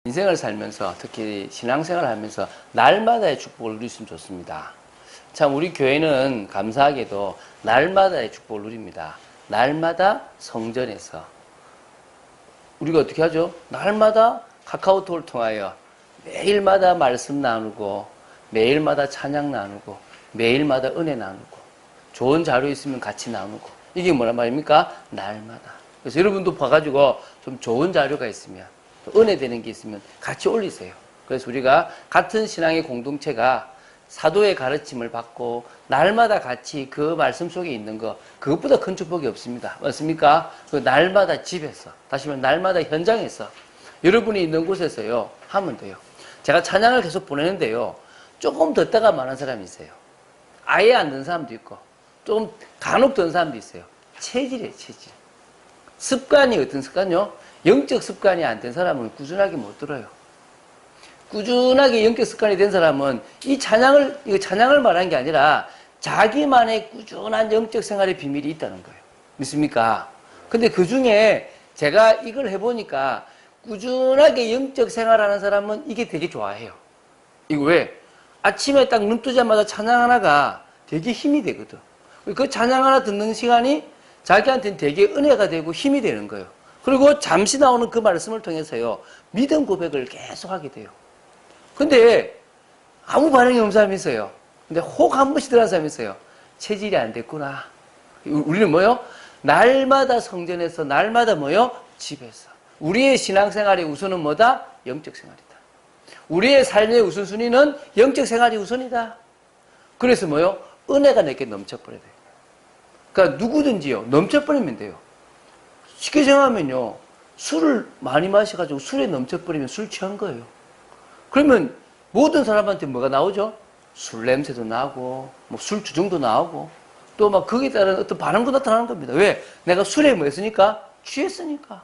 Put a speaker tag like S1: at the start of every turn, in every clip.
S1: 인생을 살면서 특히 신앙생활을 하면서 날마다의 축복을 누리시면 좋습니다. 참 우리 교회는 감사하게도 날마다의 축복을 누립니다. 날마다 성전에서 우리가 어떻게 하죠? 날마다 카카오톡을 통하여 매일마다 말씀 나누고 매일마다 찬양 나누고 매일마다 은혜 나누고 좋은 자료 있으면 같이 나누고 이게 뭐란 말입니까? 날마다. 그래서 여러분도 봐가지고 좀 좋은 자료가 있으면 은혜 되는 게 있으면 같이 올리세요. 그래서 우리가 같은 신앙의 공동체가 사도의 가르침을 받고 날마다 같이 그 말씀 속에 있는 거 그것보다 큰 축복이 없습니다. 맞습니까? 그 날마다 집에서 다시 말하면 날마다 현장에서 여러분이 있는 곳에서요 하면 돼요. 제가 찬양을 계속 보내는데요 조금 듣다가 말한 사람이 있어요. 아예 안 듣는 사람도 있고 조금 간혹 듣는 사람도 있어요. 체질이에요. 체질. 습관이 어떤 습관이요? 영적 습관이 안 된 사람은 꾸준하게 못 들어요. 꾸준하게 영적 습관이 된 사람은 이거 찬양을 말한 게 아니라 자기만의 꾸준한 영적 생활의 비밀이 있다는 거예요. 믿습니까? 근데 그 중에 제가 이걸 해보니까 꾸준하게 영적 생활하는 사람은 이게 되게 좋아해요. 이거 왜? 아침에 딱 눈 뜨자마자 찬양 하나가 되게 힘이 되거든. 그 찬양 하나 듣는 시간이 자기한테는 되게 은혜가 되고 힘이 되는 거예요. 그리고 잠시 나오는 그 말씀을 통해서요, 믿음 고백을 계속 하게 돼요. 근데 아무 반응이 없는 사람이 있어요. 근데 혹 한 번씩 들어간 사람이 있어요. 체질이 안 됐구나. 우리는 뭐요? 날마다 성전에서, 날마다 뭐요? 집에서. 우리의 신앙생활의 우선은 뭐다? 영적 생활이다. 우리의 삶의 우선순위는 영적 생활이 우선이다. 그래서 뭐요? 은혜가 내게 넘쳐버려야 돼요. 그러니까 누구든지요, 넘쳐버리면 돼요. 쉽게 생각하면요, 술을 많이 마셔가지고 술에 넘쳐버리면 술 취한 거예요. 그러면 모든 사람한테 뭐가 나오죠? 술 냄새도 나고, 뭐 술 주정도 나오고, 또 막 거기에 따른 어떤 반응도 나타나는 겁니다. 왜? 내가 술에 뭐 했으니까? 취했으니까.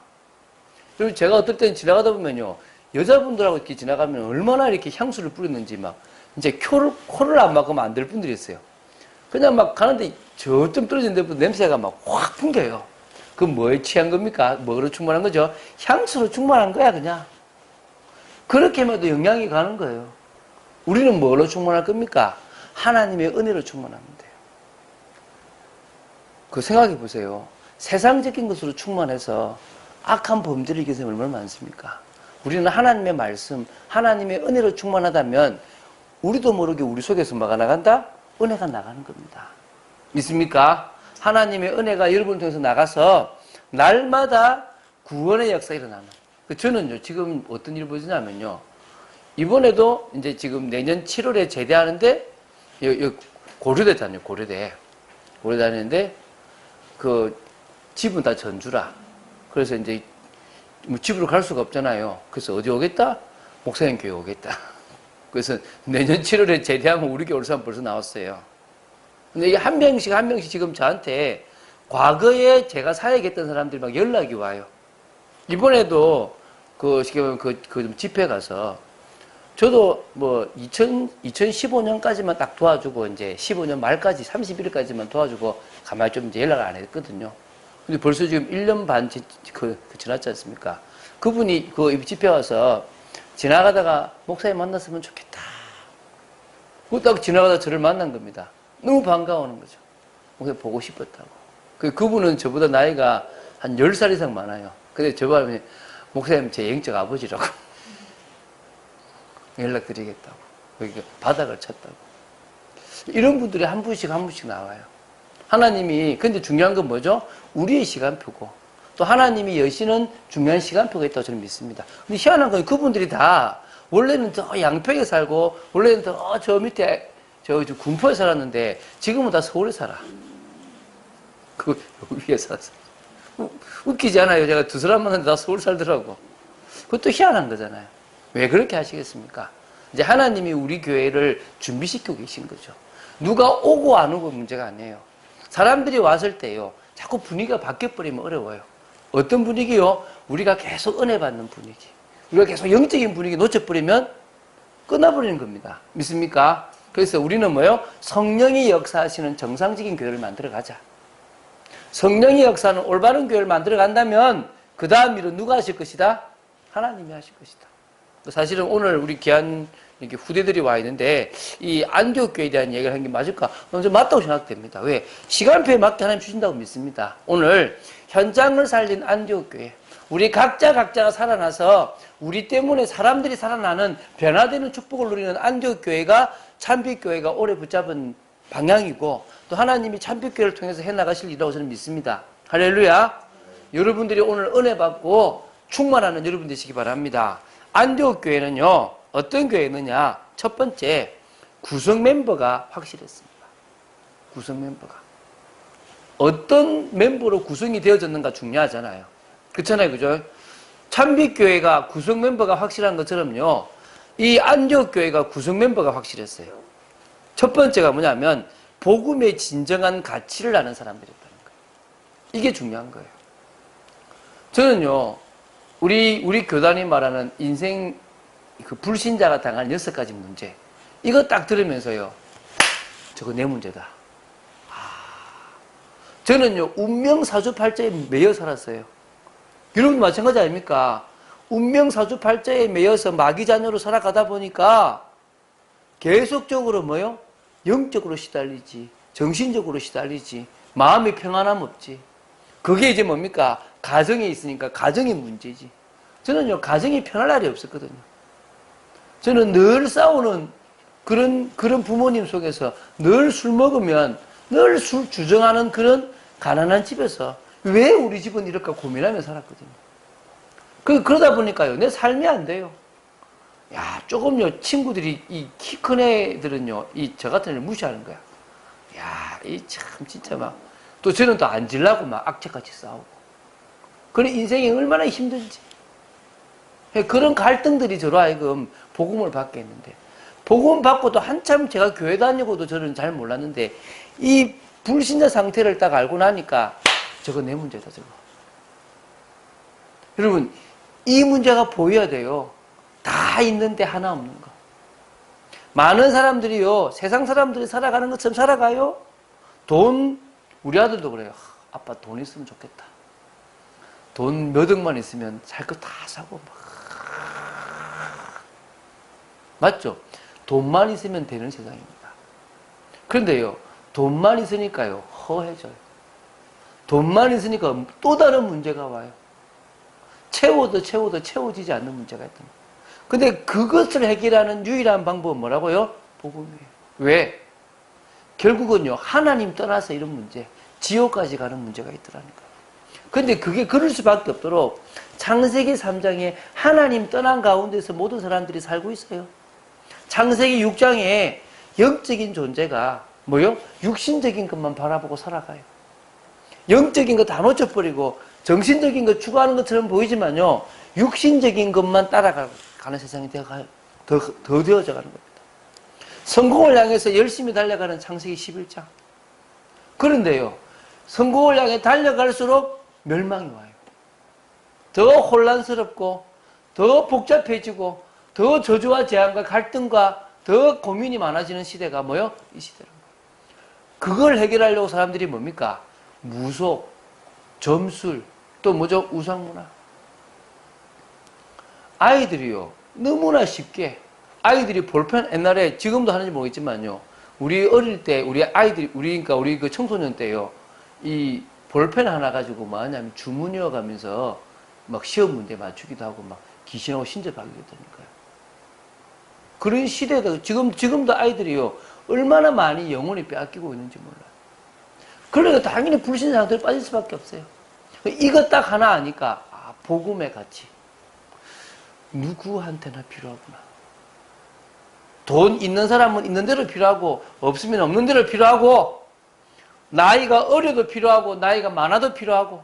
S1: 그리고 제가 어떨 때는 지나가다 보면요, 여자분들하고 이렇게 지나가면 얼마나 이렇게 향수를 뿌렸는지 막, 이제 코를 안 막으면 안 될 분들이 있어요. 그냥 막 가는데 저점 떨어진 데부터 냄새가 막 확 풍겨요. 그건 뭐에 취한 겁니까? 뭐로 충만한 거죠? 향수로 충만한 거야, 그냥. 그렇게만 해도 영향이 가는 거예요. 우리는 뭐로 충만할 겁니까? 하나님의 은혜로 충만하면 돼요. 그 생각해 보세요. 세상적인 것으로 충만해서 악한 범죄를 일으키는 사람이 얼마나 많습니까? 우리는 하나님의 말씀, 하나님의 은혜로 충만하다면 우리도 모르게 우리 속에서 뭐가 나간다? 은혜가 나가는 겁니다. 믿습니까? 하나님의 은혜가 여러분을 통해서 나가서 날마다 구원의 역사가 일어나는. 저는요, 지금 어떤 일을 보시냐면요. 이번에도 이제 지금 내년 7월에 제대하는데, 고려대 다녀요, 고려대. 고려대 다니는데, 그, 집은 다 전주라. 그래서 이제, 뭐 집으로 갈 수가 없잖아요. 그래서 어디 오겠다? 목사님 교회 오겠다. 그래서 내년 7월에 제대하면 우리 교회 올 사람 벌써 나왔어요. 근데 이게 한 명씩 한 명씩 지금 저한테 과거에 제가 사역했던 사람들이 막 연락이 와요. 이번에도 그 집회 가서 저도 뭐 2015년까지만 딱 도와주고 이제 15년 말까지 31일까지만 도와주고 가만히 좀 이제 연락을 안 했거든요. 근데 벌써 지금 1년 반 지났지 않습니까? 그분이 그 집회 와서 지나가다가 목사님 만났으면 좋겠다. 딱 지나가다 저를 만난 겁니다. 너무 반가워하는 거죠. 목사님 보고 싶었다고. 그분은 저보다 나이가 한 10살 이상 많아요. 근데 저번에 목사님 제 영적 아버지라고 연락드리겠다고. 바닥을 쳤다고. 이런 분들이 한 분씩 한 분씩 나와요. 하나님이, 근데 중요한 건 뭐죠? 우리의 시간표고 또 하나님이 여시는 중요한 시간표가 있다고 저는 믿습니다. 근데 희한한 건 그분들이 다 원래는 더 양평에 살고 원래는 더 저 밑에 저 군포에 살았는데 지금은 다 서울에 살아. 그 위에 살았어. 웃기지 않아요? 제가 두 사람 만났는데 다 서울 살더라고. 그것도 희한한 거잖아요. 왜 그렇게 하시겠습니까? 이제 하나님이 우리 교회를 준비시키고 계신 거죠. 누가 오고 안 오고 문제가 아니에요. 사람들이 왔을 때요, 자꾸 분위기가 바뀌어버리면 어려워요. 어떤 분위기요? 우리가 계속 은혜 받는 분위기. 우리가 계속 영적인 분위기 놓쳐버리면 끊어버리는 겁니다. 믿습니까? 그래서 우리는 뭐예요? 성령이 역사하시는 정상적인 교회를 만들어 가자. 성령의 역사는 올바른 교회를 만들어 간다면 그 다음 일은 누가 하실 것이다? 하나님이 하실 것이다. 사실은 오늘 우리 귀한 이렇게 후대들이 와 있는데 이 안디옥 교회에 대한 얘기를 한 게 맞을까? 먼저 맞다고 생각됩니다. 왜? 시간표에 맞게 하나님 주신다고 믿습니다. 오늘 현장을 살린 안디옥 교회, 우리 각자가 살아나서 우리 때문에 사람들이 살아나는 변화되는 축복을 누리는 안디옥 교회가 참빛교회가 오래 붙잡은 방향이고 또 하나님이 참빛교회를 통해서 해나가실 일이라고 저는 믿습니다. 할렐루야. 여러분들이 오늘 은혜 받고 충만하는 여러분 되시기 바랍니다. 안디옥 교회는요, 어떤 교회느냐? 첫 번째, 구성 멤버가 확실했습니다. 구성 멤버가. 어떤 멤버로 구성이 되어졌는가 중요하잖아요. 그렇잖아요. 그죠? 참빛교회가 구성 멤버가 확실한 것처럼요, 이 안디옥 교회가 구성 멤버가 확실했어요. 첫 번째가 뭐냐면, 복음의 진정한 가치를 아는 사람들이었다는 거예요. 이게 중요한 거예요. 저는요, 우리 교단이 말하는 인생 그 불신자가 당한 6가지 문제, 이거 딱 들으면서요, 저거 내 문제다. 저는요, 운명사주팔자에 매여 살았어요. 여러분 마찬가지 아닙니까? 운명사주팔자에 매여서 마귀자녀로 살아가다 보니까 계속적으로 뭐요? 영적으로 시달리지, 정신적으로 시달리지, 마음의 평안함 없지. 그게 이제 뭡니까? 가정에 있으니까 가정의 문제지. 저는요, 가정이 편할 날이 없었거든요. 저는 늘 싸우는 그런 부모님 속에서 늘 술 먹으면 늘 술 주정하는 그런 가난한 집에서 왜 우리 집은 이럴까 고민하며 살았거든요. 그러다 보니까요, 내 삶이 안 돼요. 야, 조금요, 친구들이 이 키 큰 애들은요, 저 같은 애를 무시하는 거야. 야, 이 참, 진짜 막, 또 저는 또 앉으려고 막 악착같이 싸우고. 그런 인생이 얼마나 힘든지. 그런 갈등들이 저로 하여금 복음을 받게 했는데, 복음 받고도 한참 제가 교회 다니고도 저는 잘 몰랐는데, 이 불신자 상태를 딱 알고 나니까, 저거 내 문제다, 저거. 여러분, 이 문제가 보여야 돼요. 다 있는데 하나 없는 거. 많은 사람들이요, 세상 사람들이 살아가는 것처럼 살아가요. 우리 아들도 그래요. 아빠 돈 있으면 좋겠다. 돈 몇 억만 있으면 살 거 다 사고 막. 맞죠? 돈만 있으면 되는 세상입니다. 그런데요, 돈만 있으니까요, 허해져요. 돈만 있으니까 또 다른 문제가 와요. 채워도 채워지지 않는 문제가 있던 거예요. 근데 그것을 해결하는 유일한 방법은 뭐라고요? 복음이에요. 왜? 결국은요, 하나님 떠나서 이런 문제, 지옥까지 가는 문제가 있더라니까요. 근데 그게 그럴 수밖에 없도록 창세기 3장에 하나님 떠난 가운데서 모든 사람들이 살고 있어요. 창세기 6장에 영적인 존재가 뭐요? 육신적인 것만 바라보고 살아가요. 영적인 거 다 놓쳐버리고 정신적인 거 추구하는 것처럼 보이지만요, 육신적인 것만 따라가는 세상이 더 되어져 가는 겁니다. 성공을 향해서 열심히 달려가는 창세기 11장. 그런데요, 성공을 향해 달려갈수록 멸망이 와요. 더 혼란스럽고, 더 복잡해지고, 더 저주와 재앙과 갈등과 더 고민이 많아지는 시대가 뭐요? 이 시대란 거예요. 그걸 해결하려고 사람들이 뭡니까? 무속, 점술, 또 뭐죠? 우상문화. 아이들이요, 너무나 쉽게, 아이들이 볼펜, 옛날에, 지금도 하는지 모르겠지만요, 우리 어릴 때, 우리 그 청소년 때요, 이 볼펜 하나 가지고 뭐 하냐면 주문 이어가면서 막 시험 문제 맞추기도 하고 막 귀신하고 신접하기도 했다니까요. 그런 시대도, 지금도 아이들이요, 얼마나 많이 영혼이 빼앗기고 있는지 몰라요. 그러니까 당연히 불신자 상태로 빠질 수밖에 없어요. 이거 딱 하나 아니까, 복음의 가치. 누구한테나 필요하구나. 돈 있는 사람은 있는 대로 필요하고, 없으면 없는 대로 필요하고, 나이가 어려도 필요하고, 나이가 많아도 필요하고,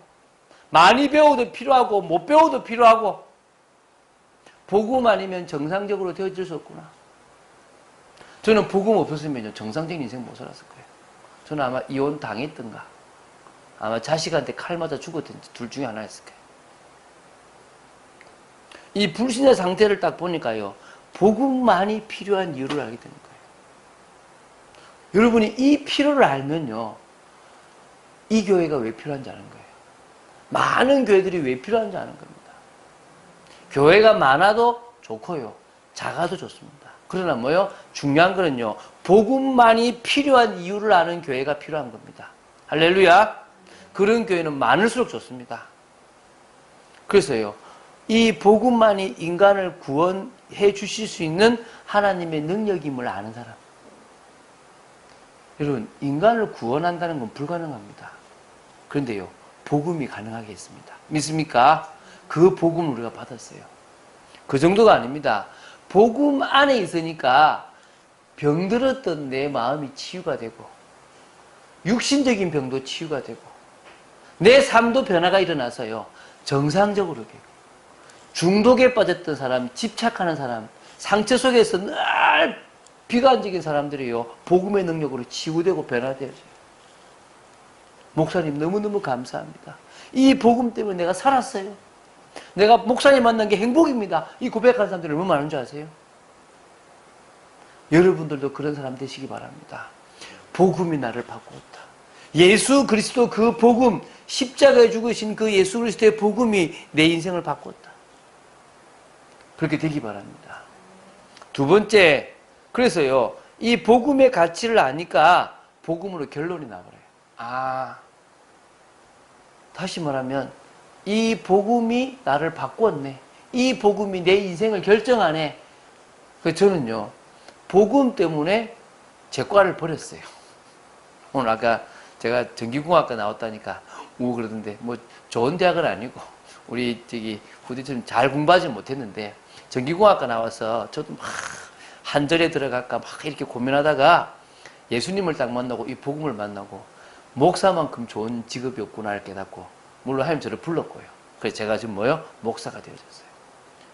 S1: 많이 배워도 필요하고, 못 배워도 필요하고, 복음 아니면 정상적으로 되어질 수 없구나. 저는 복음 없었으면요, 정상적인 인생 못 살았을 거예요. 저는 아마 이혼 당했던가, 아마 자식한테 칼 맞아 죽었든지 둘 중에 하나였을 거예요. 이 불신자 상태를 딱 보니까요, 복음만이 필요한 이유를 알게 되는 거예요. 여러분이 이 필요를 알면요, 이 교회가 왜 필요한지 아는 거예요. 많은 교회들이 왜 필요한지 아는 겁니다. 교회가 많아도 좋고요. 작아도 좋습니다. 그러나 뭐요? 중요한 거는요. 복음만이 필요한 이유를 아는 교회가 필요한 겁니다. 할렐루야. 그런 교회는 많을수록 좋습니다. 그래서요. 이 복음만이 인간을 구원해 주실 수 있는 하나님의 능력임을 아는 사람. 여러분, 인간을 구원한다는 건 불가능합니다. 그런데요. 복음이 가능하게 했습니다. 믿습니까? 그 복음을 우리가 받았어요. 그 정도가 아닙니다. 복음 안에 있으니까 병들었던 내 마음이 치유가 되고 육신적인 병도 치유가 되고 내 삶도 변화가 일어나서요. 정상적으로 되고 중독에 빠졌던 사람, 집착하는 사람, 상처 속에서 늘 비관적인 사람들이요. 복음의 능력으로 치유되고 변화되어져요. 목사님 너무너무 감사합니다. 이 복음 때문에 내가 살았어요. 내가 목사님 만난 게 행복입니다. 이 고백하는 사람들이 얼마나 많은 줄 아세요? 여러분들도 그런 사람 되시기 바랍니다. 복음이 나를 바꾸었다. 예수 그리스도 그 복음, 십자가에 죽으신 그 예수 그리스도의 복음이 내 인생을 바꿨다. 그렇게 되기 바랍니다. 두 번째, 그래서요, 이 복음의 가치를 아니까 복음으로 결론이 나버려요. 다시 말하면 이 복음이 나를 바꾸었네. 이 복음이 내 인생을 결정하네. 그래서 저는요, 복음 때문에 제 과를 버렸어요. 오늘 아까 제가 전기공학과 나왔다니까 그러던데 뭐 좋은 대학은 아니고 우리 후대처럼 잘 공부하지 못했는데 전기공학과 나와서 저도 막 한 절에 들어갈까 막 이렇게 고민하다가 예수님을 딱 만나고 이 복음을 만나고 목사만큼 좋은 직업이 없구나를 깨닫고 물론 하나님 저를 불렀고요. 그래서 제가 지금 목사가 되어졌어요.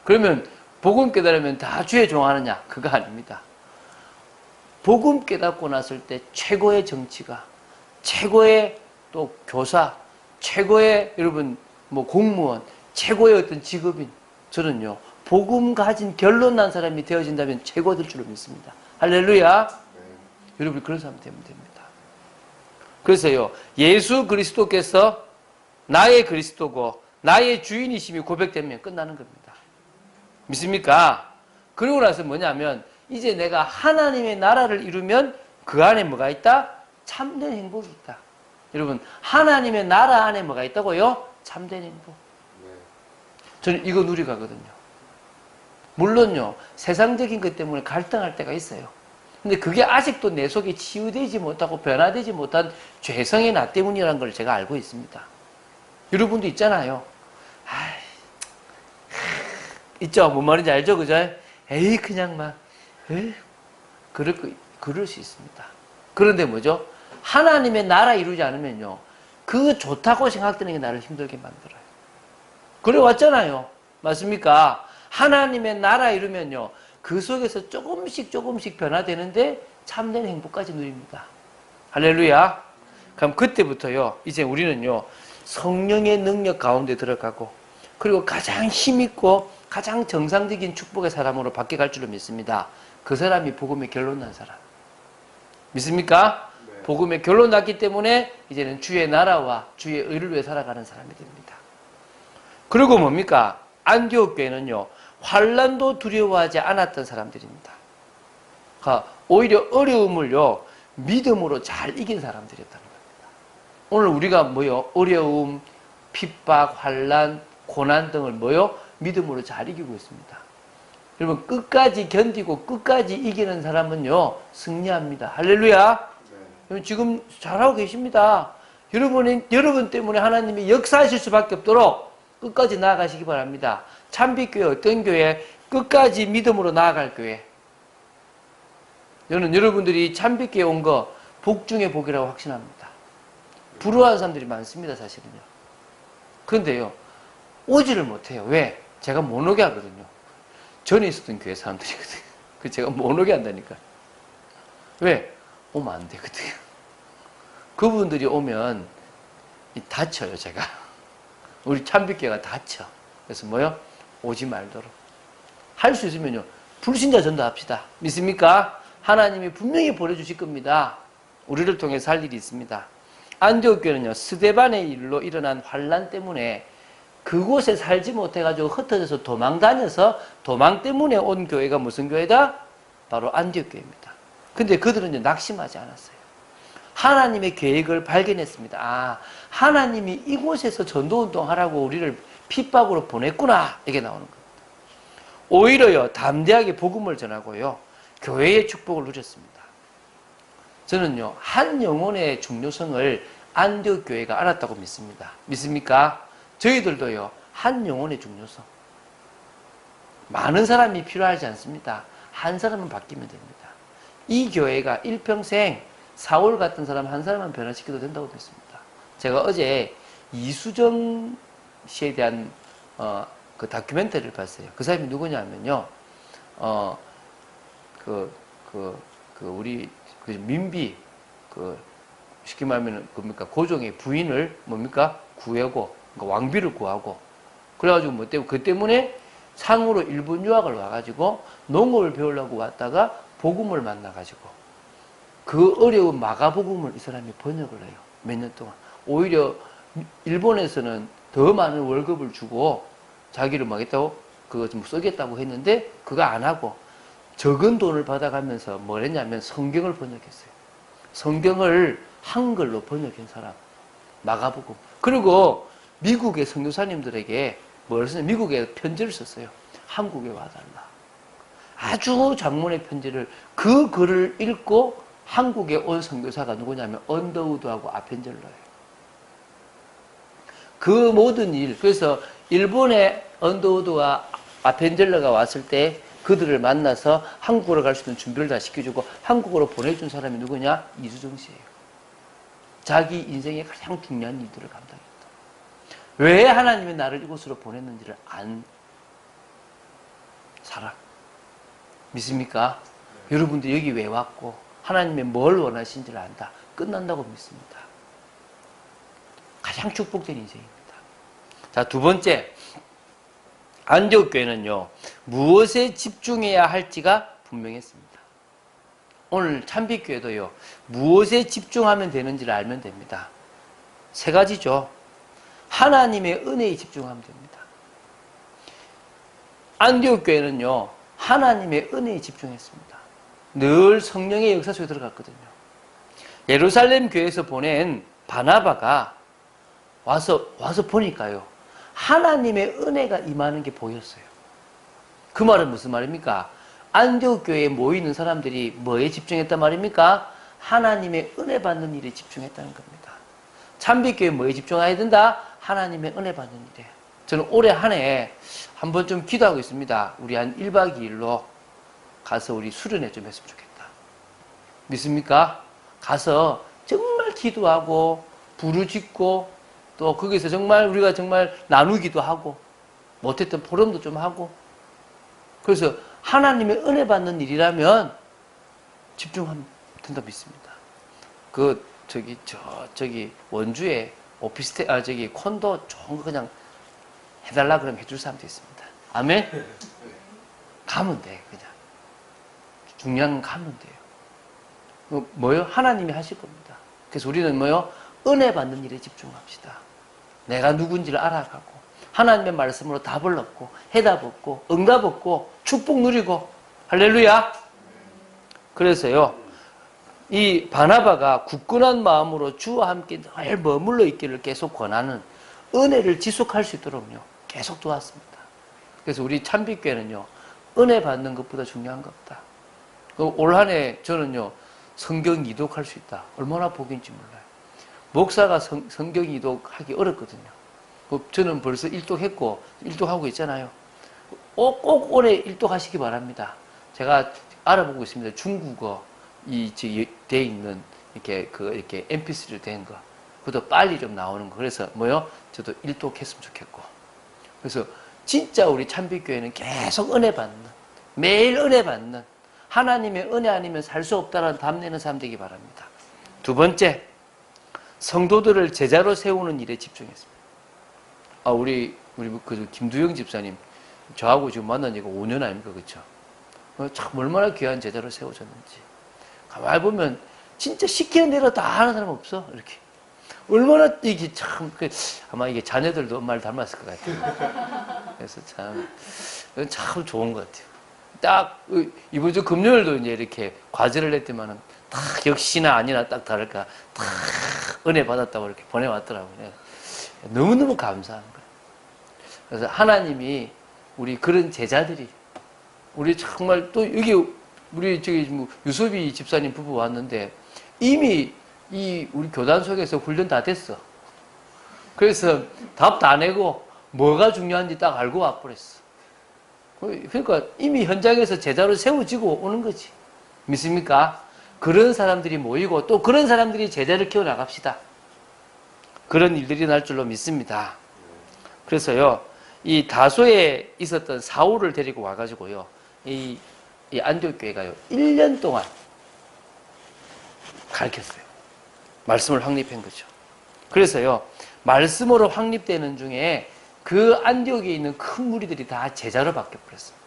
S1: 그러면 복음 깨달으면 다 주의 종하느냐? 그거 아닙니다. 복음 깨닫고 났을 때 최고의 정치가, 최고의 또 교사, 최고의 여러분 공무원, 최고의 어떤 직업인 저는요. 복음 가진 결론 난 사람이 되어진다면 최고 될 줄로 믿습니다. 할렐루야. 여러분 그런 사람 되면 됩니다. 그래서요. 예수 그리스도께서 나의 그리스도고 나의 주인이심이 고백되면 끝나는 겁니다. 믿습니까? 그러고 나서 뭐냐면 이제 내가 하나님의 나라를 이루면 그 안에 뭐가 있다? 참된 행복이 있다. 여러분 하나님의 나라 안에 뭐가 있다고요? 참된 행복. 저는 이거 누리가거든요. 물론요. 세상적인 것 때문에 갈등할 때가 있어요. 근데 그게 아직도 내 속에 치유되지 못하고 변화되지 못한 죄성의 나 때문이라는 걸 제가 알고 있습니다. 여러분도 있잖아요. 있죠? 뭔 말인지 알죠? 그죠? 에이, 그냥 막, 그럴 수 있습니다. 그런데 뭐죠? 하나님의 나라 이루지 않으면요. 그 좋다고 생각되는 게 나를 힘들게 만들어요. 그래 왔잖아요. 맞습니까? 하나님의 나라 이루면요. 그 속에서 조금씩 변화되는데 참된 행복까지 누립니다. 할렐루야. 그럼 그때부터요. 이제 우리는요. 성령의 능력 가운데 들어가고 그리고 가장 힘있고 가장 정상적인 축복의 사람으로 바뀌어갈 줄로 믿습니다. 그 사람이 복음의 결론 난 사람. 믿습니까? 네. 복음의 결론 났기 때문에 이제는 주의 나라와 주의 의를 위해 살아가는 사람이 됩니다. 그리고 뭡니까? 안디옥 교회는요. 환난도 두려워하지 않았던 사람들입니다. 오히려 어려움을요. 믿음으로 잘 이긴 사람들이었다는 겁니다. 오늘 우리가 어려움, 핍박, 환난, 고난 등을 믿음으로 잘 이기고 있습니다. 여러분 끝까지 견디고 끝까지 이기는 사람은요. 승리합니다. 할렐루야. 네. 여러분 지금 잘하고 계십니다. 여러분 때문에 하나님이 역사하실 수밖에 없도록 끝까지 나아가시기 바랍니다. 참빛교회 어떤 교회? 끝까지 믿음으로 나아갈 교회. 저는 여러분들이 참빛교회 온 거 복 중에 복이라고 확신합니다. 부러워하는 사람들이 많습니다. 사실은요. 그런데요. 오지를 못해요. 왜? 제가 못 오게 하거든요. 전에 있었던 교회 사람들이거든요. 제가 못 오게 한다니까. 왜? 오면 안 되거든요. 그분들이 오면 다쳐요, 제가. 우리 참빛교회가 다쳐. 그래서 오지 말도록. 할 수 있으면요. 불신자 전도합시다. 믿습니까? 하나님이 분명히 보내주실 겁니다. 우리를 통해서 할 일이 있습니다. 안디옥 교회는요. 스데반의 일로 일어난 환난 때문에 그곳에 살지 못해가지고 흩어져서 도망 다녀서 도망 때문에 온 교회가 무슨 교회다? 바로 안디옥 교회입니다. 근데 그들은 이제 낙심하지 않았어요. 하나님의 계획을 발견했습니다. 아, 하나님이 이곳에서 전도운동 하라고 우리를 핍박으로 보냈구나. 이게 나오는 겁니다. 오히려요, 담대하게 복음을 전하고요, 교회의 축복을 누렸습니다. 저는요, 한 영혼의 중요성을 안디옥 교회가 알았다고 믿습니다. 믿습니까? 저희들도요, 한 영혼의 중요성. 많은 사람이 필요하지 않습니다. 한 사람은 바뀌면 됩니다. 이 교회가 일평생 사울 같은 사람 한 사람만 변화시켜도 된다고 믿습니다. 제가 어제 이수정 씨에 대한 그 다큐멘터리를 봤어요. 그 사람이 누구냐면요, 우리 민비 쉽게 말하면 뭡니까, 고종의 부인을 뭡니까 구하고, 그러니까 왕비를 구하고, 그래가지고 뭐 때문에 그 때문에 상으로 일본 유학을 와가지고 농업을 배우려고 왔다가 복음을 만나가지고 그 어려운 마가복음을 이 사람이 번역을 해요. 몇 년 동안. 오히려 일본에서는 더 많은 월급을 주고 자기를 막 했다고 그거 좀 쓰겠다고 했는데 그거 안 하고 적은 돈을 받아가면서 뭘 했냐면 성경을 번역했어요. 성경을 한글로 번역한 사람. 마가복음. 그리고 미국의 선교사님들에게 뭘 썼냐, 미국에 편지를 썼어요. 한국에 와달라. 아주 장문의 편지를, 그 글을 읽고 한국에 온 선교사가 누구냐면 언더우드하고 아펜젤러예요. 그 모든 일, 그래서 일본의 언더우드와 아펜젤러가 왔을 때 그들을 만나서 한국으로 갈 수 있는 준비를 다 시켜주고 한국으로 보내준 사람이 누구냐? 이수정 씨예요. 자기 인생의 가장 중요한 일들을 감당했다. 왜 하나님이 나를 이곳으로 보냈는지를 안 살아. 믿습니까? 여러분들 여기 왜 왔고 하나님이 뭘 원하신지를 안다. 끝난다고 믿습니다. 가장 축복된 인생입니다. 자, 두 번째, 안디옥 교회는요, 무엇에 집중해야 할지가 분명했습니다. 오늘 참빛교회도요, 무엇에 집중하면 되는지를 알면 됩니다. 세 가지죠. 하나님의 은혜에 집중하면 됩니다. 안디옥 교회는요, 하나님의 은혜에 집중했습니다. 늘 성령의 역사 속에 들어갔거든요. 예루살렘 교회에서 보낸 바나바가 와서 보니까요, 하나님의 은혜가 임하는 게 보였어요. 그 말은 무슨 말입니까? 안디옥 교회에 모이는 사람들이 뭐에 집중했단 말입니까? 하나님의 은혜 받는 일에 집중했다는 겁니다. 참빛교회 뭐에 집중해야 된다? 하나님의 은혜 받는 일에. 저는 올해 한 해 한 번 좀 기도하고 있습니다. 우리 한 1박 2일로 가서 우리 수련회 좀 했으면 좋겠다. 믿습니까? 가서 정말 기도하고 부르짖고 또 거기서 정말 우리가 정말 나누기도 하고 못했던 포럼도 좀 하고, 그래서 하나님의 은혜 받는 일이라면 집중하면 된다 믿습니다. 저기 원주에 오피스텔, 저기 콘도 좋은 거 그냥 해달라 그러면 해줄 사람도 있습니다. 아멘? 가면 돼, 그냥. 중요한 건 가면 돼요. 뭐요? 하나님이 하실 겁니다. 그래서 우리는 뭐요? 은혜 받는 일에 집중합시다. 내가 누군지를 알아가고, 하나님의 말씀으로 답을 얻고, 해답 얻고, 응답 얻고, 축복 누리고, 할렐루야! 그래서요, 이 바나바가 굳건한 마음으로 주와 함께 늘 머물러 있기를 계속 권하는 은혜를 지속할 수 있도록요, 계속 도왔습니다. 그래서 우리 참빛교회는요, 은혜 받는 것보다 중요한 것 없다. 올 한 해 저는요, 성경 이독할 수 있다. 얼마나 복인지 몰라요. 목사가 성경 이독하기 어렵거든요. 저는 벌써 일독했고, 일독하고 있잖아요. 꼭 올해 일독하시기 바랍니다. 제가 알아보고 있습니다. 중국어, 돼 있는, 이렇게 mp3로 된 거. 그것도 빨리 좀 나오는 거. 그래서 저도 일독했으면 좋겠고. 그래서 진짜 우리 참빛교회는 계속 은혜 받는, 매일 은혜 받는, 하나님의 은혜 아니면 살 수 없다라는 답내는 사람 되기 바랍니다. 두 번째, 성도들을 제자로 세우는 일에 집중했습니다. 우리 김두영 집사님, 저하고 지금 만난 지가 5년 아닙니까? 그쵸? 참 얼마나 귀한 제자로 세워졌는지. 가만히 보면 진짜 시키는 대로 다 하는 사람 없어. 이렇게. 얼마나 이게 참, 아마 이게 자녀들도 엄마를 닮았을 것 같아요. 그래서 참 좋은 것 같아요. 딱, 이번 주 금요일도 이제 이렇게 과제를 냈더만은, 딱 역시나 아니나 딱 다를까, 딱 은혜 받았다고 이렇게 보내왔더라고요. 너무너무 감사한 거예요. 그래서 하나님이 우리 그런 제자들이, 우리 정말 또 여기, 우리 저기 뭐 유소비 집사님 부부 왔는데, 이미 우리 교단 속에서 훈련 다 됐어. 그래서 답 다 내고 뭐가 중요한지 딱 알고 와버렸어. 그러니까 이미 현장에서 제자로 세워지고 오는 거지. 믿습니까? 그런 사람들이 모이고 또 그런 사람들이 제자를 키워나갑시다. 그런 일들이 날 줄로 믿습니다. 그래서요, 이 다소에 있었던 사울을 데리고 와가지고요, 이 안디옥 교회가요, 1년 동안 가르쳤어요. 말씀을 확립한 거죠. 그래서요, 말씀으로 확립되는 중에 그 안디옥에 있는 큰 무리들이 다 제자로 바뀌어버렸습니다.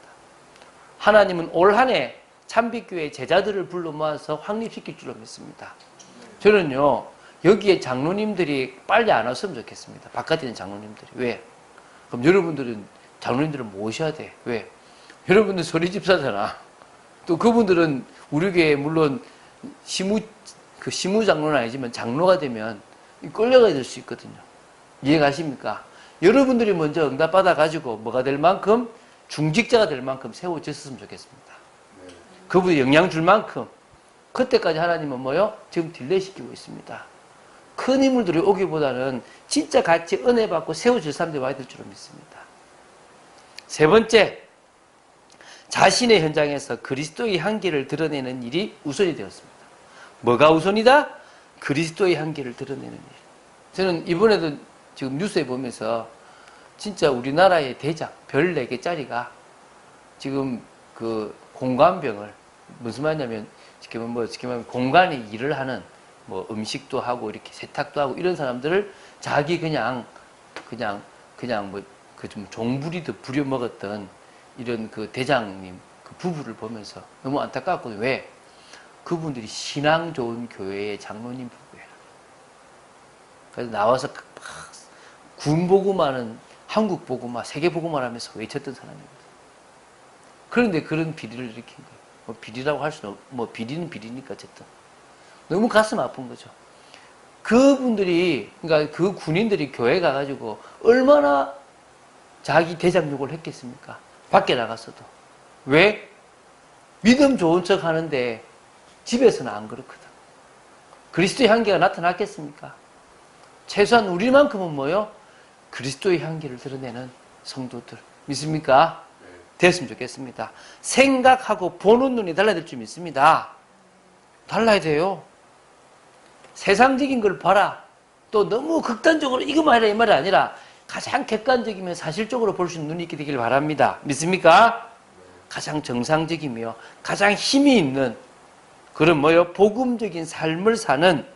S1: 하나님은 올 한 해 참빛교회 제자들을 불러 모아서 확립시킬 줄로 믿습니다. 저는요, 여기에 장로님들이 빨리 안 왔으면 좋겠습니다. 바깥에 있는 장로님들이. 왜? 그럼 여러분들은 장로님들을 모셔야 돼. 왜? 여러분들 소리집사잖아. 또 그분들은 우리 교회에 물론 시무장로는 아니지만 장로가 되면 끌려가야 될 수 있거든요. 이해가십니까? 여러분들이 먼저 응답받아가지고 뭐가 될 만큼, 중직자가 될 만큼 세워졌으면 좋겠습니다. 그분이 영향 줄 만큼. 그때까지 하나님은 뭐요? 지금 딜레이 시키고 있습니다. 큰 인물들이 오기보다는 진짜 같이 은혜 받고 세워질 사람들이 와야 될 줄로 믿습니다. 세 번째, 자신의 현장에서 그리스도의 향기를 드러내는 일이 우선이 되었습니다. 뭐가 우선이다? 그리스도의 향기를 드러내는 일. 저는 이번에도 지금 뉴스에 보면서 진짜 우리나라의 대장, 별 4개짜리가 지금 그 공관병을, 무슨 말이냐면, 지금 공간에 일을 하는, 뭐 음식도 하고 이렇게 세탁도 하고 이런 사람들을 자기 그냥 뭐 그 좀 종부리듯 부려먹었던 이런 그 대장님 그 부부를 보면서 너무 안타깝고, 왜? 그분들이 신앙 좋은 교회의 장로님 부부예요. 그래서 나와서 군복음하는, 한국복음화, 세계복음화 하면서 외쳤던 사람입니다. 그런데 그런 비리를 일으킨 거예요. 뭐 비리라고 할 수는, 뭐 비리는 비리니까 어쨌든. 너무 가슴 아픈 거죠. 그분들이, 그러니까 그 군인들이 교회 가가지고 얼마나 자기 대장 욕을 했겠습니까? 밖에 나갔어도. 왜? 믿음 좋은 척 하는데 집에서는 안 그렇거든. 그리스도의 향기가 나타났겠습니까? 최소한 우리만큼은 뭐요? 그리스도의 향기를 드러내는 성도들. 믿습니까? 됐으면 좋겠습니다. 생각하고 보는 눈이 달라야 될 줄 믿습니다. 달라야 돼요. 세상적인 걸 봐라. 또 너무 극단적으로 이것만 해라 이 말이 아니라 가장 객관적이면 사실적으로 볼 수 있는 눈이 있게 되길 바랍니다. 믿습니까? 가장 정상적이며 가장 힘이 있는 그런 뭐요? 복음적인 삶을 사는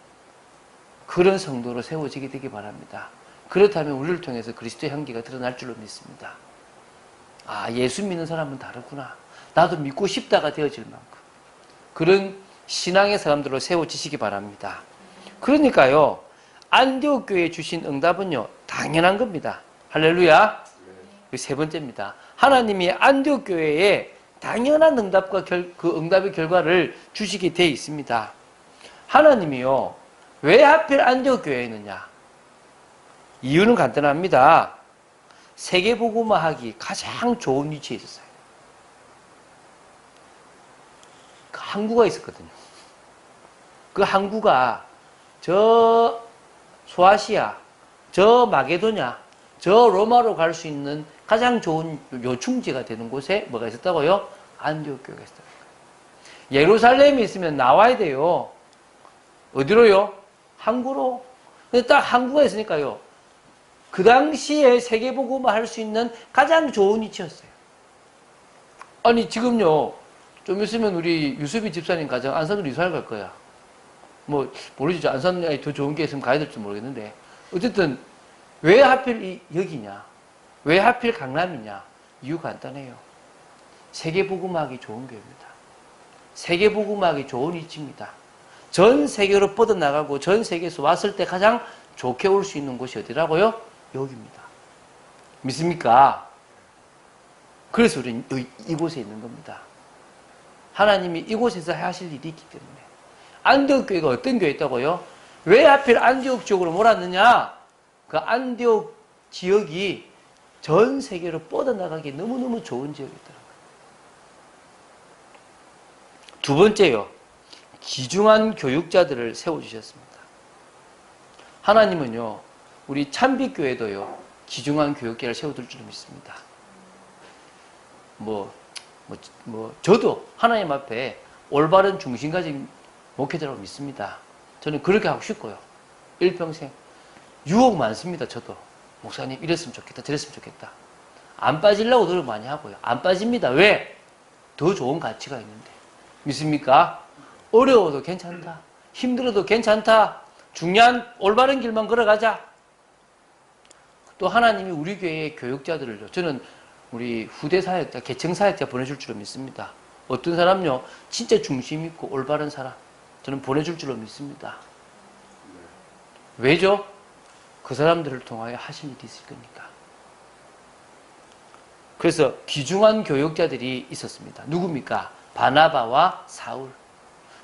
S1: 그런 성도로 세워지게 되기 바랍니다. 그렇다면 우리를 통해서 그리스도의 향기가 드러날 줄로 믿습니다. 아, 예수 믿는 사람은 다르구나. 나도 믿고 싶다가 되어질 만큼 그런 신앙의 사람들로 세워지시기 바랍니다. 그러니까요, 안디옥 교회에 주신 응답은요, 당연한 겁니다. 할렐루야. 세 번째입니다. 하나님이 안디옥 교회에 당연한 응답과 그 응답의 결과를 주시게 되어 있습니다. 하나님이요, 왜 하필 안디옥 교회에 있느냐? 이유는 간단합니다. 세계복음화하기 가장 좋은 위치에 있었어요. 그 항구가 있었거든요. 그 항구가 저 소아시아, 저 마게도냐, 저 로마로 갈 수 있는 가장 좋은 요충지가 되는 곳에 뭐가 있었다고요? 안디옥 교회가 있었다고요. 예루살렘이 있으면 나와야 돼요. 어디로요? 항구로. 근데 딱 항구가 있으니까요, 그 당시에 세계복음화 할 수 있는 가장 좋은 위치였어요. 아니 지금요, 좀 있으면 우리 유수비 집사님 가정 안산으로 이사를 갈 거야. 뭐 모르죠. 안산에 더 좋은 게 있으면 가야 될지 모르겠는데, 어쨌든 왜 하필 여기냐, 왜 하필 강남이냐? 이유가 간단해요. 세계복음화하기 좋은 교회입니다. 세계복음화하기 좋은 위치입니다. 전 세계로 뻗어나가고 전 세계에서 왔을 때 가장 좋게 올 수 있는 곳이 어디라고요? 여기입니다. 믿습니까? 그래서 우리는 이곳에 있는 겁니다. 하나님이 이곳에서 하실 일이 있기 때문에. 안디옥 교회가 어떤 교회였다고요? 왜 하필 안디옥 지역으로 몰았느냐? 그 안디옥 지역이 전 세계로 뻗어나가기 너무너무 좋은 지역이더라고요. 두 번째요. 귀중한 교육자들을 세워주셨습니다. 하나님은요, 우리 찬빛교회도요, 귀중한 교육자를 세워둘 줄 믿습니다. 저도 하나님 앞에 올바른 중심 가진 목회자라고 믿습니다. 저는 그렇게 하고 싶고요. 일평생. 유혹 많습니다, 저도. 목사님, 이랬으면 좋겠다, 저랬으면 좋겠다. 안 빠지려고 노력 많이 하고요. 안 빠집니다. 왜? 더 좋은 가치가 있는데. 믿습니까? 어려워도 괜찮다. 힘들어도 괜찮다. 중요한 올바른 길만 걸어가자. 또 하나님이 우리 교회의 교육자들을요. 저는 우리 후대 사역자, 계층 사역자 보내줄 줄로 믿습니다. 어떤 사람요? 진짜 중심 있고 올바른 사람. 저는 보내줄 줄로 믿습니다. 왜죠? 그 사람들을 통하여 하실 일이 있을 거니까. 그래서 귀중한 교육자들이 있었습니다. 누굽니까? 바나바와 사울.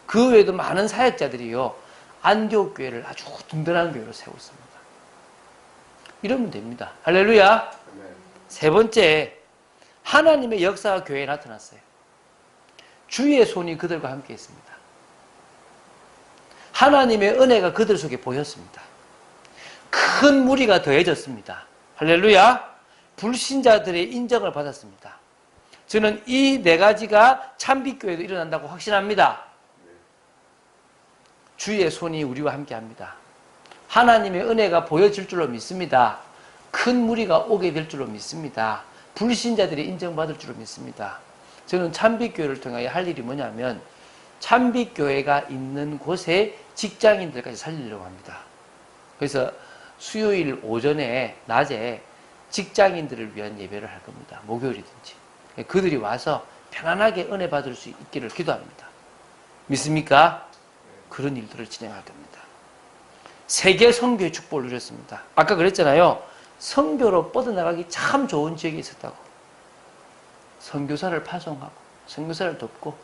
S1: 그 외에도 많은 사역자들이요. 안디옥 교회를 아주 든든한 교회로 세웠습니다. 이러면 됩니다. 할렐루야. 세 번째, 하나님의 역사가 교회에 나타났어요. 주의 손이 그들과 함께 있습니다. 하나님의 은혜가 그들 속에 보였습니다. 큰 무리가 더해졌습니다. 할렐루야. 불신자들의 인정을 받았습니다. 저는 이 네 가지가 찬빛교회도 일어난다고 확신합니다. 주의 손이 우리와 함께 합니다. 하나님의 은혜가 보여질 줄로 믿습니다. 큰 무리가 오게 될 줄로 믿습니다. 불신자들이 인정받을 줄로 믿습니다. 저는 찬빛교회를 통하여 할 일이 뭐냐면 찬빛교회가 있는 곳에 직장인들까지 살리려고 합니다. 그래서 수요일 오전에 낮에 직장인들을 위한 예배를 할 겁니다. 목요일이든지. 그들이 와서 편안하게 은혜 받을 수 있기를 기도합니다. 믿습니까? 그런 일들을 진행할 겁니다. 세계 선교의 축복을 누렸습니다. 아까 그랬잖아요. 선교로 뻗어나가기 참 좋은 지역에 있었다고. 선교사를 파송하고 선교사를 돕고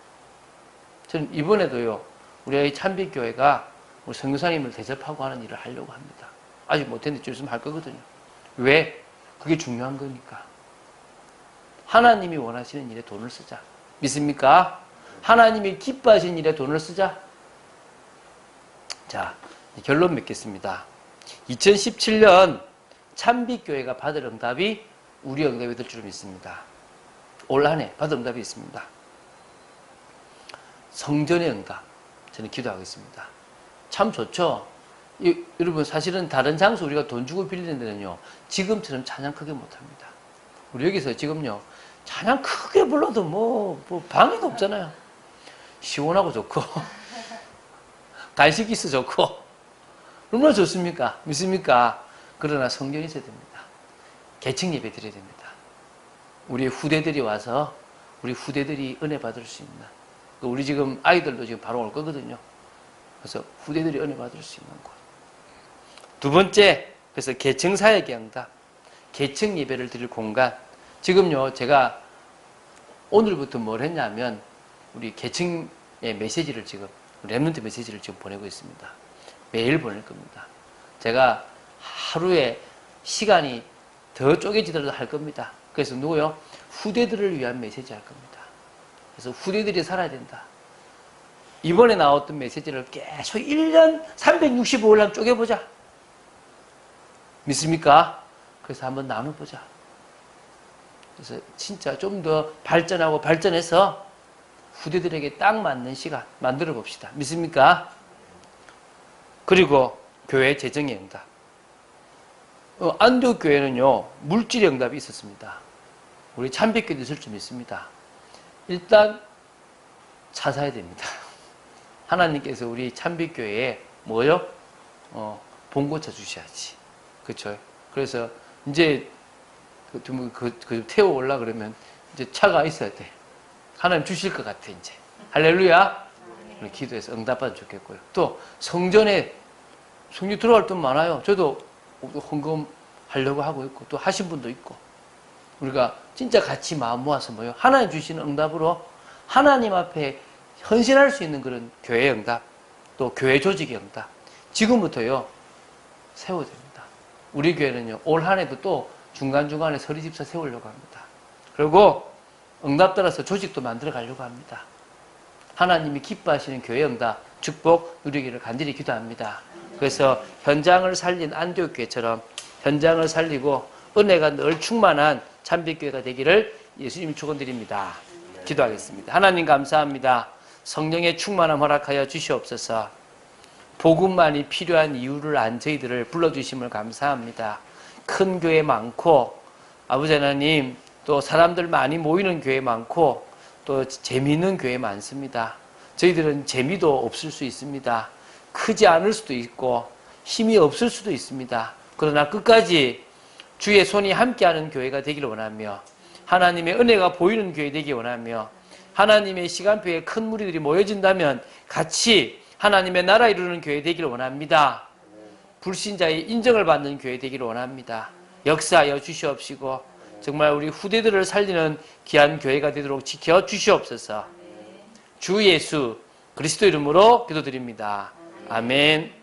S1: 저는 이번에도요. 우리 찬빛교회가 우리 선교사님을 대접하고 하는 일을 하려고 합니다. 아직 못했는데 좀 있으면 할 거거든요. 왜? 그게 중요한 거니까. 하나님이 원하시는 일에 돈을 쓰자. 믿습니까? 하나님이 기뻐하시는 일에 돈을 쓰자. 자, 결론 맺겠습니다. 2017년 찬빛교회가 받을 응답이 우리 응답이 될 줄 믿습니다. 올 한 해 받을 응답이 있습니다. 성전의 응답. 저는 기도하겠습니다. 참 좋죠? 여러분, 사실은 다른 장소 우리가 돈 주고 빌리는 데는요, 지금처럼 찬양 크게 못합니다. 우리 여기서 지금요, 찬양 크게 불러도 방해가 없잖아요. 시원하고 좋고, 간식 있어 좋고, 얼마나 좋습니까? 믿습니까? 그러나 성전이 있어야 됩니다. 계층 예배 드려야 됩니다. 우리 후대들이 와서, 우리 후대들이 은혜 받을 수 있는, 우리 지금 아이들도 지금 바로 올 거거든요. 그래서 후대들이 은혜 받을 수 있는 곳. 두 번째, 그래서 계층 사역의 응답, 계층 예배를 드릴 공간. 지금요, 제가 오늘부터 뭘 했냐면, 우리 계층의 메시지를 지금, 렘넌트 메시지를 지금 보내고 있습니다. 매일 보낼 겁니다. 제가 하루에 시간이 더 쪼개지더라도 할 겁니다. 그래서 누구요? 후대들을 위한 메시지 할 겁니다. 그래서 후대들이 살아야 된다. 이번에 나왔던 메시지를 계속 1년 365일 쪼개보자. 믿습니까? 그래서 한번 나눠보자. 그래서 진짜 좀 더 발전하고 발전해서 후대들에게 딱 맞는 시간 만들어 봅시다. 믿습니까? 그리고 교회 재정의 응답. 안디옥 교회는요, 물질의 응답이 있었습니다. 우리 찬빛교회도 있을 줄 믿습니다. 일단 차 사야 됩니다. 하나님께서 우리 찬빛교회에 뭐요? 봉고차 주셔야지. 그렇죠? 그래서 이제 태워올라 그러면 이제 차가 있어야 돼. 하나님 주실 것 같아, 이제. 할렐루야. 기도해서 응답받으면 좋겠고요. 또 성전에 성전 들어갈 돈 많아요. 저도 헌금하려고 하고 있고 또 하신 분도 있고 우리가 진짜 같이 마음 모아서 뭐요? 하나님 주시는 응답으로 하나님 앞에 헌신할 수 있는 그런 교회 응답 또 교회 조직의 응답 지금부터요 세워야 됩니다. 우리 교회는요 올 한 해도 또 중간중간에 서리집사 세우려고 합니다. 그리고 응답 따라서 조직도 만들어 가려고 합니다. 하나님이 기뻐하시는 교회 응답 축복 누리기를 간절히 기도합니다. 그래서 현장을 살린 안디옥교회처럼 현장을 살리고 은혜가 늘 충만한 참빛교회가 되기를 예수님이 축원드립니다. 기도하겠습니다. 하나님 감사합니다. 성령의 충만함 허락하여 주시옵소서. 복음만이 필요한 이유를 안 저희들을 불러주심을 감사합니다. 큰 교회 많고 아버지 하나님 또 사람들 많이 모이는 교회 많고 또 재미있는 교회 많습니다. 저희들은 재미도 없을 수 있습니다. 크지 않을 수도 있고 힘이 없을 수도 있습니다. 그러나 끝까지 주의 손이 함께하는 교회가 되기를 원하며 하나님의 은혜가 보이는 교회 되기 원하며 하나님의 시간표에 큰 무리들이 모여진다면 같이 하나님의 나라 이루는 교회 되기를 원합니다. 불신자의 인정을 받는 교회 되기를 원합니다. 역사하여 주시옵시고 정말 우리 후대들을 살리는 귀한 교회가 되도록 지켜주시옵소서. 주 예수 그리스도 이름으로 기도드립니다. 아멘.